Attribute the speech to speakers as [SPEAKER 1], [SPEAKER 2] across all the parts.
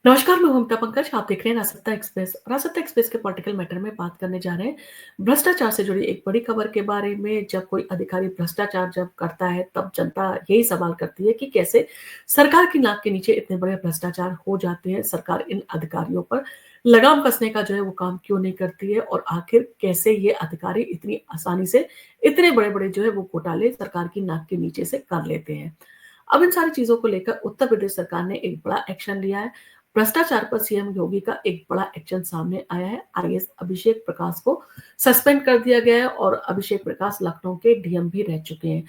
[SPEAKER 1] नमस्कार, मैं ममता पंकज। आप देख रहे हैं रासत्ता एक्सप्रेस। रासत्ता एक्सप्रेस के पॉलिटिकल मैटर में बात करने जा रहे हैं भ्रष्टाचार से जुड़ी एक बड़ी खबर के बारे में। जब कोई अधिकारी भ्रष्टाचार जब करता है, तब जनता यही सवाल करती है कि कैसे सरकार की नाक के नीचे इतने बड़े भ्रष्टाचार हो जाते हैं। सरकार इन अधिकारियों पर लगाम कसने का वो काम क्यों नहीं करती है, और आखिर कैसे ये अधिकारी इतनी आसानी से इतने बड़े-बड़े वो घोटाले सरकार की नाक के नीचे से कर लेते हैं। अब इन सारी चीज़ों को लेकर उत्तर प्रदेश सरकार ने एक बड़ा एक्शन लिया है। भ्रष्टाचार पर सीएम योगी का एक बड़ा एक्शन सामने आया है। आईएएस अभिषेक प्रकाश को सस्पेंड कर दिया गया है और अभिषेक प्रकाश लखनऊ के डीएम भी रह चुके हैं।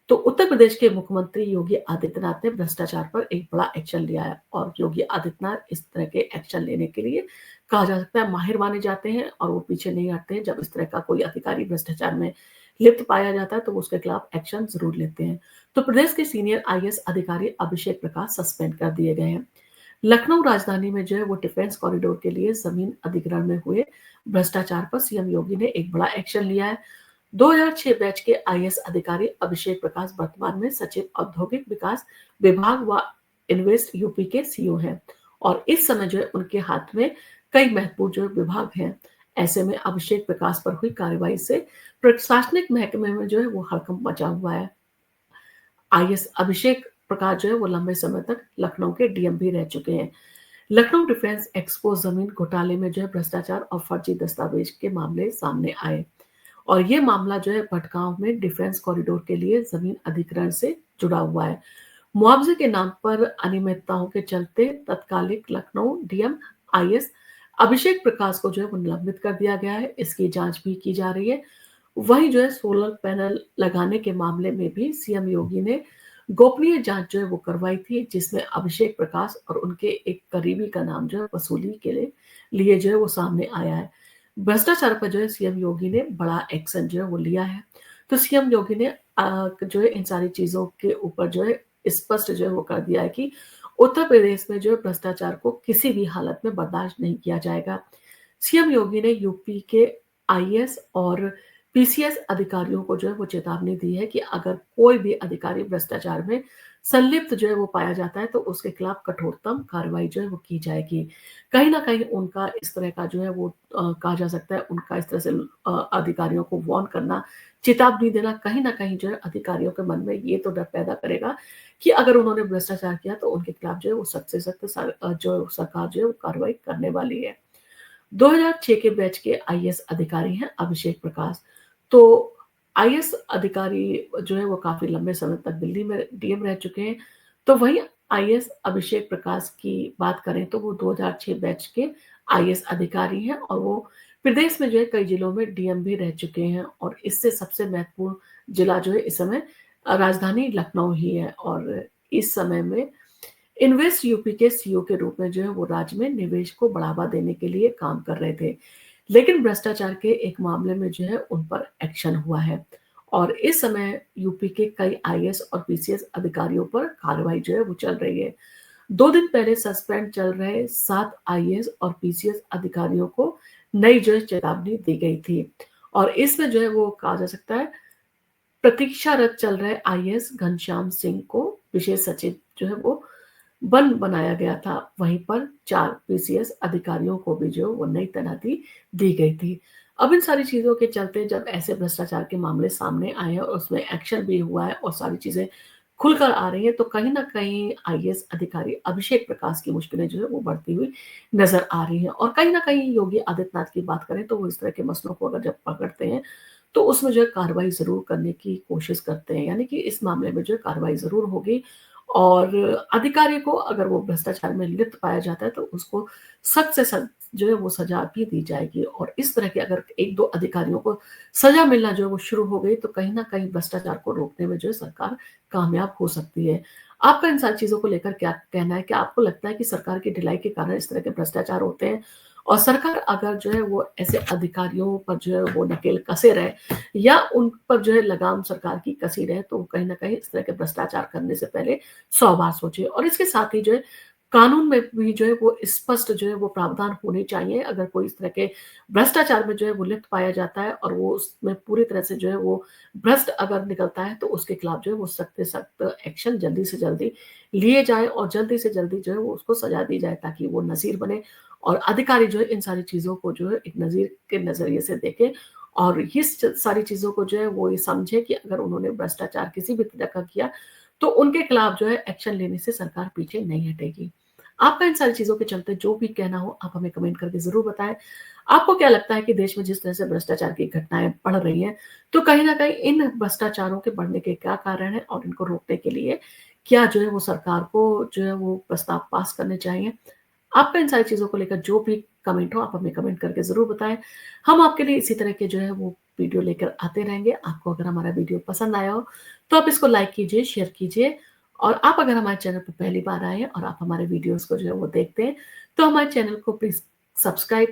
[SPEAKER 1] तो उत्तर प्रदेश के मुख्यमंत्री योगी आदित्यनाथ ने भ्रष्टाचार पर एक बड़ा एक्शन लिया है, और योगी आदित्यनाथ इस तरह के एक्शन लेने के लिए कहा जा सकता है माहिर माने जाते हैं, और वो पीछे नहीं हटते हैं। जब इस तरह का कोई अधिकारी भ्रष्टाचार में लिप्त पाया जाता है तो वो उसके खिलाफ एक्शन जरूर लेते हैं। तो प्रदेश के सीनियर आईएएस अधिकारी अभिषेक प्रकाश सस्पेंड कर दिए गए हैं। लखनऊ राजधानी में वो डिफेंस कॉरिडोर के लिए जमीन अधिग्रहण में हुए भ्रष्टाचार पर सीएम योगी ने एक बड़ा एक्शन लिया है। 2006 बैच के आईएएस अधिकारी अभिषेक प्रकाश वर्तमान में सचिव औद्योगिक विकास विभाग व इन्वेस्ट यूपी के सीईओ हैं, और इस समय उनके हाथ में कई महत्वपूर्ण विभाग हैं। ऐसे में अभिषेक प्रकाश पर हुई कार्रवाई से प्रशासनिक महकमे में वो हड़कंप मचा हुआ है। आईएएस अभिषेक प्रकाश वो लंबे समय तक लखनऊ के डीएम भी रह चुके हैं। लखनऊ डिफेंस एक्सपो जमीन घोटाले में भ्रष्टाचार और फर्जी दस्तावेज के मामले सामने आए, और ये मामला भटगांव में डिफेंस कॉरिडोर के लिए जमीन अधिग्रहण से जुड़ा हुआ है। मुआवजे के नाम पर अनियमितताओं के चलते तत्कालिक लखनऊ डीएम आईएएस अभिषेक प्रकाश को वो निलंबित कर दिया गया है। इसकी जांच भी की जा रही है। वहीं सोलर पैनल लगाने के मामले में भी सीएम योगी ने गोपनीय जांच वो करवाई थी, जिसमें अभिषेक प्रकाश और उनके एक करीबी का नाम वसूली के लिए वो सामने आया है। भ्रष्टाचार पर सीएम योगी ने बड़ा एक्शन वो लिया है। तो सीएम योगी ने इन सारी चीजों के ऊपर स्पष्ट वो कर दिया है कि उत्तर प्रदेश में भ्रष्टाचार को किसी भी हालत में बर्दाश्त नहीं किया जाएगा। सीएम योगी ने यूपी के आईएएस और पीसीएस अधिकारियों को वो चेतावनी दी है कि अगर कोई भी अधिकारी भ्रष्टाचार में संलिप्त वो पाया जाता है तो उसके खिलाफ कठोरतम कार्रवाई वो की जाएगी। कहीं ना कहीं उनका इस तरह का वो कहा जा सकता है, उनका इस तरह से अधिकारियों को वार्न करना, चेतावनी देना, कहीं ना कहीं अधिकारियों के मन में ये तो डर पैदा करेगा कि अगर उन्होंने भ्रष्टाचार किया तो उनके खिलाफ वो सख्त से सख्त सरकार वो कार्रवाई करने वाली है। 2006 के बैच के आईएएस अधिकारी हैं अभिषेक प्रकाश। तो आईएएस अधिकारी वो काफी लंबे समय तक दिल्ली में डीएम रह चुके हैं। तो वहीं आईएएस अभिषेक प्रकाश की बात करें तो वो 2006 बैच के आईएएस अधिकारी हैं, और वो प्रदेश में कई जिलों में डीएम भी रह चुके हैं, और इससे सबसे महत्वपूर्ण जिला इस समय राजधानी लखनऊ ही है। और इस समय में इन्वेस्ट यूपी के सीईओ के रूप में वो राज्य में निवेश को बढ़ावा देने के लिए काम कर रहे थे। लेकिन भ्रष्टाचार के एक मामले में उन पर एक्शन हुआ है, और इस समय यूपी के कई आईएएस और पीसीएस अधिकारियों पर कार्रवाई वो चल रही है। 2 दिन पहले सस्पेंड चल रहे 7 आईएएस और पीसीएस अधिकारियों को नई चेतावनी दी गई थी, और इसमें वो कहा जा सकता है प्रतीक्षारत चल रहे आईएएस घनश्याम सिंह को विशेष सचिव वो बनाया गया था। वहीं पर 4 पीसीएस अधिकारियों को भी वो नई तैनाती दी गई थी। अब इन सारी चीजों के चलते जब ऐसे भ्रष्टाचार के मामले सामने आए हैं और उसमें एक्शन भी हुआ है और सारी चीजें खुलकर आ रही है, तो कहीं ना कहीं आईएएस अधिकारी अभिषेक प्रकाश की मुश्किलें वो बढ़ती हुई नजर आ रही है। और कहीं ना कहीं योगी आदित्यनाथ की बात करें तो वो इस तरह के मसलों को अगर जब पकड़ते हैं तो उसमें कार्रवाई जरूर करने की कोशिश करते हैं, यानी कि इस मामले में कार्रवाई जरूर होगी। और अधिकारी को अगर वो भ्रष्टाचार में लिप्त पाया जाता है तो उसको सख्त से सख्त वो सजा भी दी जाएगी। और इस तरह के अगर 1-2 अधिकारियों को सजा मिलना वो शुरू हो गई तो कहीं ना कहीं भ्रष्टाचार को रोकने में सरकार कामयाब हो सकती है। आपका इन सारी चीजों को लेकर क्या कहना है? क्या आपको लगता है कि सरकार की ढिलाई के कारण इस तरह के भ्रष्टाचार होते हैं, और सरकार अगर वो ऐसे अधिकारियों पर वो नकेल कसे रहे या उन पर लगाम सरकार की कसी रहे, तो कहीं ना कहीं इस तरह के भ्रष्टाचार करने से पहले 100 बार सोचे। और इसके साथ ही कानून में भी जो है वो स्पष्ट जो है वो प्रावधान होने चाहिए। अगर कोई इस तरह के भ्रष्टाचार में जो है वो लिप्त पाया जाता है और वो उसमें पूरी तरह से जो है वो भ्रष्ट अगर निकलता है, तो उसके खिलाफ जो है वो सख्त से सख्त एक्शन जल्दी से जल्दी लिए जाए और जल्दी से जल्दी जो है वो उसको सज़ा दी जाए, ताकि वो नज़ीर बने और अधिकारी जो है इन सारी चीज़ों को जो है एक नज़ीर के नज़रिए से देखें और इस सारी चीज़ों को जो है वो ये समझे कि अगर उन्होंने भ्रष्टाचार किसी भी तरह का किया, तो उनके खिलाफ जो है एक्शन लेने से सरकार पीछे नहीं हटेगी। आपका इन सारी चीज़ों के चलते जो भी कहना हो, आप हमें कमेंट करके ज़रूर बताएँ। आपको क्या लगता है कि देश में जिस तरह से भ्रष्टाचार की घटनाएँ बढ़ रही हैं, तो कहीं न कहीं इन भ्रष्टाचारों के बढ़ने के क्या कारण हैं और इनको रोकने के लिए क्या जो है वो सरकार को जो है वो प्रस्ताव पास करने चाहिए? आपका इन सारी चीज़ों को लेकर जो भी कमेंट हो, आप हमें कमेंट करके ज़रूर बताएँ। हम आपके लिए इसी तरह के जो है वो वीडियो लेकर आते रहेंगे। आपको अगर हमारा वीडियो पसंद आया हो, तो आप इसको लाइक कीजिए, शेयर कीजिए और आप अगर हमारे चैनल पे पहली बार आए हैं और आप हमारे वीडियोज़ को जो है वो देखते हैं, तो हमारे चैनल को प्लीज़ सब्सक्राइब